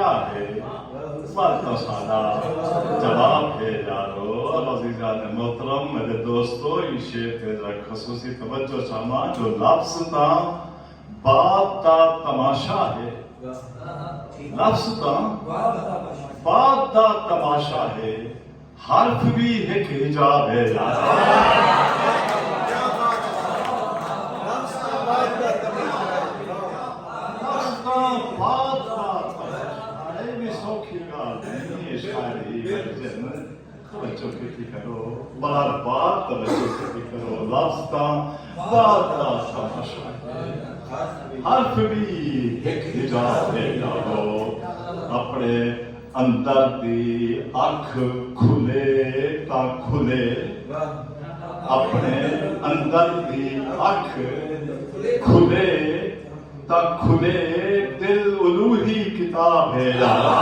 क्या है बात तो सादा जवाब है यारो अज़ीज़ान मोहतरम मेरे दोस्तों ये शेर पे जरा खसूसी तवज्जो चाहमा जो लफ्ज़ था बात का तमाशा है लफ्ज़ था बात का तमाशा है हर्फ भी एक हिजाब है बच्चों की करो बार बार तवज्जो की करो लफ्ज़ का बात का तमाशा हर्फ भी एक हिजाब है यारो अपने अंदर दी अख खुले ता खुले अपने अंदर दी अख खुले ता खुले दिल उलूही किताब है यारो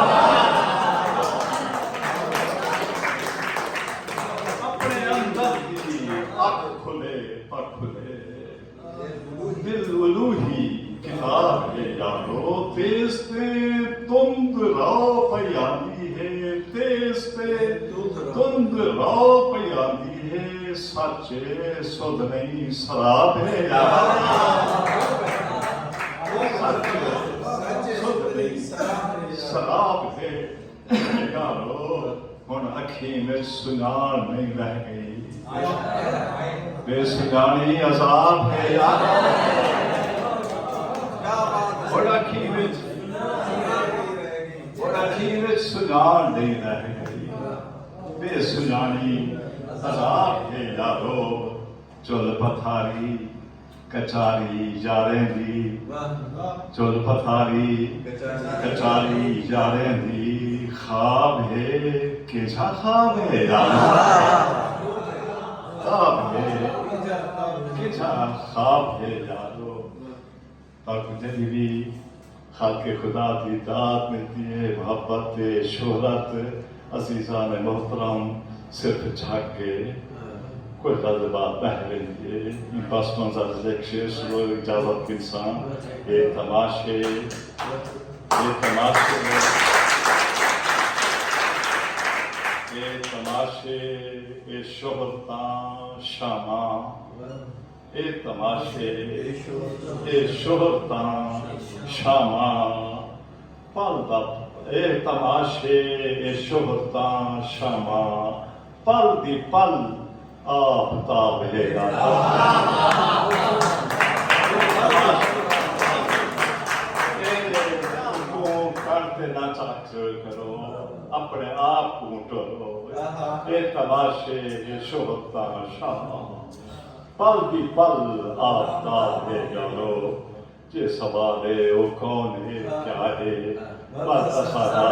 दिल उलूही किताब है यारो तेज पे तुंद राव पयाली है तेज पे तुंद राव पयाली है सच्चे सुध नहीं शराब है शराब है यारो हुण अखी में सुनार नहीं रह गई बेसुजानी अजाब है यार बड़ा कीमत सुजान नहीं रह गई बेसुजानी अजाब है यारो चल पथारी कचारी जारे दी चल पथारी कचारी जारे दी ख्वाब है के ख्वाब है यार ख्वाब है ख्वाब है यारो और मुझे भी खाके खुदा की दात मिलती है मोहब्बत शोहरत अज़ीज़ान मोहतरम सिर्फ झाँक के कोई ग़ज़बा पहले लिए इन पास मंजर देखिए शुरू इजाज़त इंसान ये तमाशे ये शोहरता शामा ये तमाशे ये शोहरता शामा पल ये तमाशे ये शोहरता शामा पल दी पल आफताब है करते ना चाचो करो अपने आप को टोलो ये तमाशे ये शोहरता शामा पल भी पल आफ्ताब है यारो ये सवाल है वो कौन है क्या है बस सारा